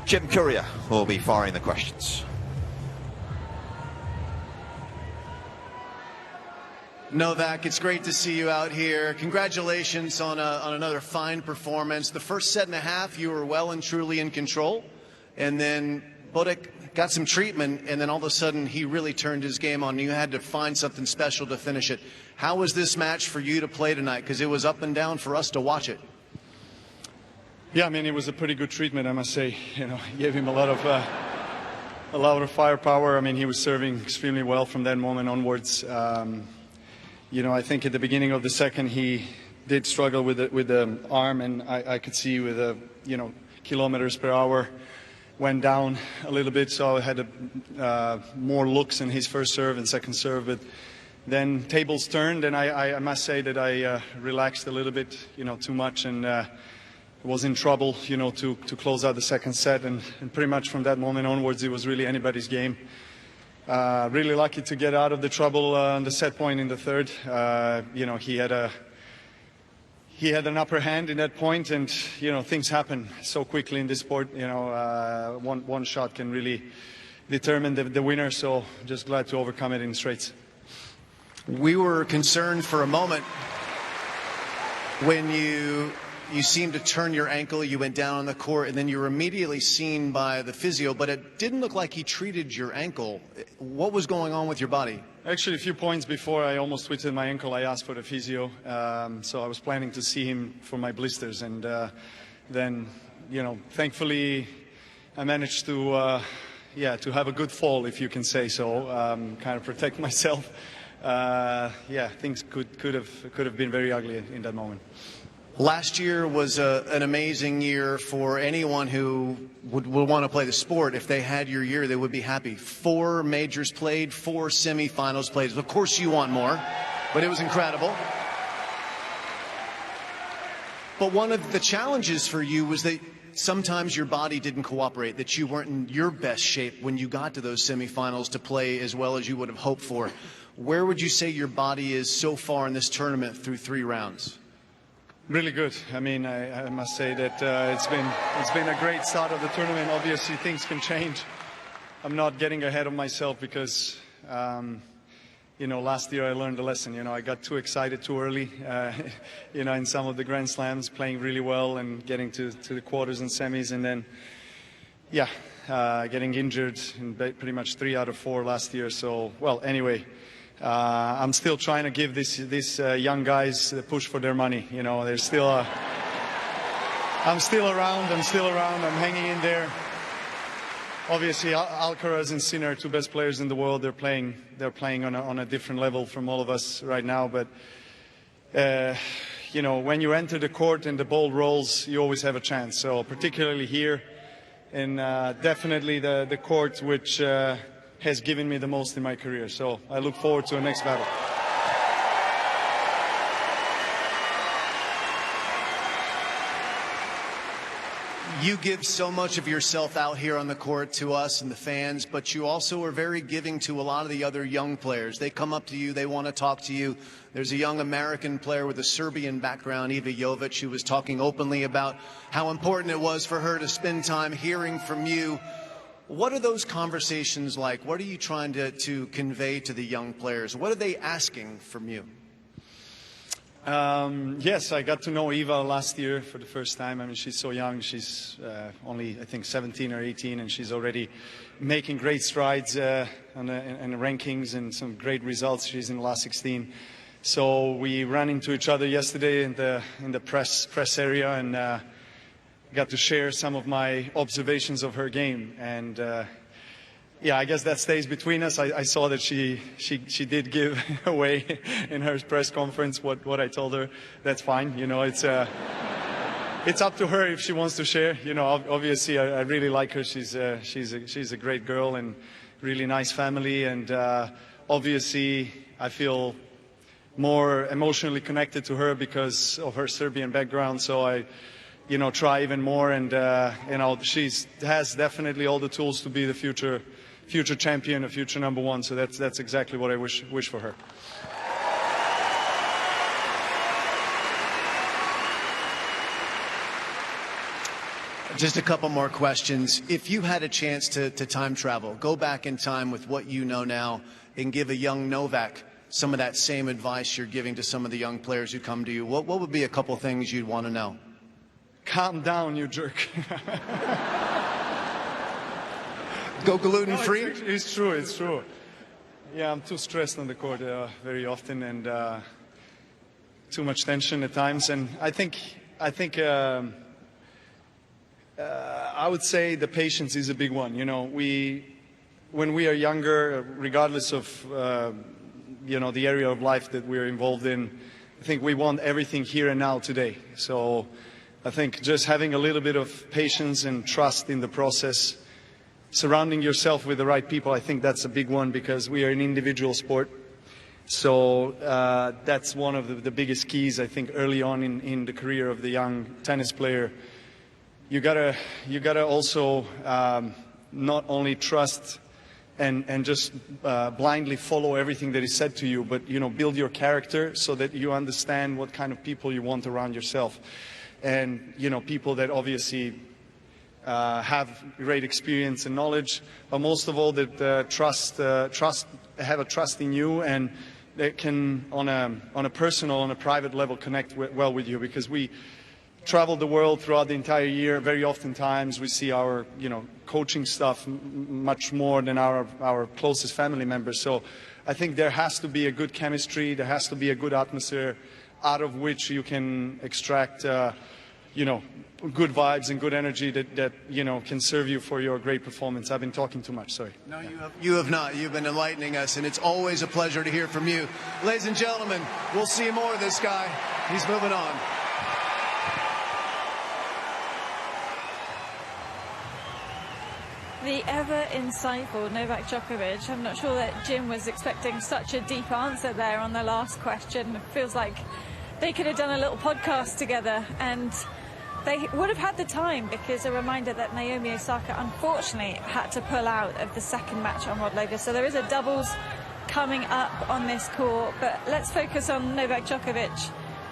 Jim Courier will be firing the questions. Novak, it's great to see you out here. Congratulations on another fine performance. The first set and a half, you were well and truly in control. And then Bodek got some treatment, and then all of a sudden he really turned his game on. You had to find something special to finish it. How was this match for you to play tonight? Because it was up and down for us to watch it. Yeah, I mean, it was a pretty good treatment, I must say. You know, gave him a lot of firepower. I mean, he was serving extremely well from that moment onwards. You know, I think at the beginning of the second he did struggle with the arm, and I could see with the kilometers per hour went down a little bit. So I had more looks in his first serve and second serve, but then tables turned, and I must say that I relaxed a little bit, too much, and was in trouble, to close out the second set, and pretty much from that moment onwards it was really anybody's game. Really lucky to get out of the trouble on the set point in the third. He had an upper hand in that point, and things happen so quickly in this sport. One shot can really determine the winner. So just glad to overcome it in straights. We were concerned for a moment when you seemed to turn your ankle, you went down on the court, and then you were immediately seen by the physio, but it didn't look like he treated your ankle. What was going on with your body? Actually, a few points before I almost twisted my ankle, I asked for the physio. So I was planning to see him for my blisters, and then, thankfully I managed to have a good fall, if you can say so, kind of protect myself. Things could have been very ugly in that moment. Last year was an amazing year for anyone who would want to play the sport. If they had your year, they would be happy. 4 majors played, 4 semifinals played. Of course you want more, but it was incredible. But one of the challenges for you was that sometimes your body didn't cooperate, that you weren't in your best shape when you got to those semifinals to play as well as you would have hoped for. Where would you say your body is so far in this tournament through 3 rounds? Really good. I mean, I must say that it's been a great start of the tournament. Obviously, things can change. I'm not getting ahead of myself because, last year I learned a lesson. I got too excited too early, in some of the Grand Slams, playing really well and getting to the quarters and semis, and then, getting injured in pretty much 3 out of 4 last year. So, well, anyway. I'm still trying to give these young guys the push for their money. I'm still around. I'm hanging in there. Obviously, Alcaraz and Sinner, 2 best players in the world. They're playing on a different level from all of us right now. But when you enter the court and the ball rolls, you always have a chance. So particularly here, and definitely the court which has given me the most in my career. So I look forward to the next battle. You give so much of yourself out here on the court to us and the fans, but you also are very giving to a lot of the other young players. They come up to you, they want to talk to you. There's a young American player with a Serbian background, Iva Jovic, who was talking openly about how important it was for her to spend time hearing from you. What are those conversations like? What are you trying to convey to the young players? What are they asking from you? Yes, I got to know Eva last year for the first time. I mean, she's so young. She's only, I think, 17 or 18, and she's already making great strides in the rankings and some great results. She's in the last 16. So we ran into each other yesterday in the press area, and got to share some of my observations of her game, and I guess that stays between us. I saw that she did give away in her press conference what I told her. That's fine, it's up to her if she wants to share. Obviously I really like her. She's a great girl and really nice family, and obviously I feel more emotionally connected to her because of her Serbian background. So I try even more, and she has definitely all the tools to be the future champion, a future #1. So that's exactly what I wish for her. Just a couple more questions. If you had a chance to time travel, go back in time with what you know now and give a young Novak some of that same advice you're giving to some of the young players who come to you, what would be a couple things you'd want to know? Calm down, you jerk. Go gluten-free? No, it's true, it's true. Yeah, I'm too stressed on the court very often, and too much tension at times. And I think I would say the patience is a big one. You know, when we are younger, regardless of you know, the area of life that we're involved in, I think we want everything here and now today. So I think just having a little bit of patience and trust in the process, surrounding yourself with the right people, I think that's a big one, because we are an individual sport. So that's one of the biggest keys, I think, early on in the career of the young tennis player. You gotta also not only trust and just blindly follow everything that is said to you, but, you know, build your character so that you understand what kind of people you want around yourself. And, you know, people that obviously have great experience and knowledge, but most of all that have a trust in you, and that can, on a personal, on a private level, connect well with you. Because we travel the world throughout the entire year. Very oftentimes we see our, you know, coaching stuff much more than our closest family members. So I think there has to be a good chemistry, there has to be a good atmosphere out of which you can extract you know, good vibes and good energy that you know, can serve you for your great performance. I've been talking too much, sorry. No, you have not. You've been enlightening us, and it's always a pleasure to hear from you. Ladies and gentlemen, we'll see more of this guy. He's moving on. The ever insightful Novak Djokovic. I'm not sure that Jim was expecting such a deep answer there on the last question. It feels like they could have done a little podcast together, and they would have had the time, because a reminder that Naomi Osaka unfortunately had to pull out of the second match on Rod Laver. So there is a doubles coming up on this court, but let's focus on Novak Djokovic.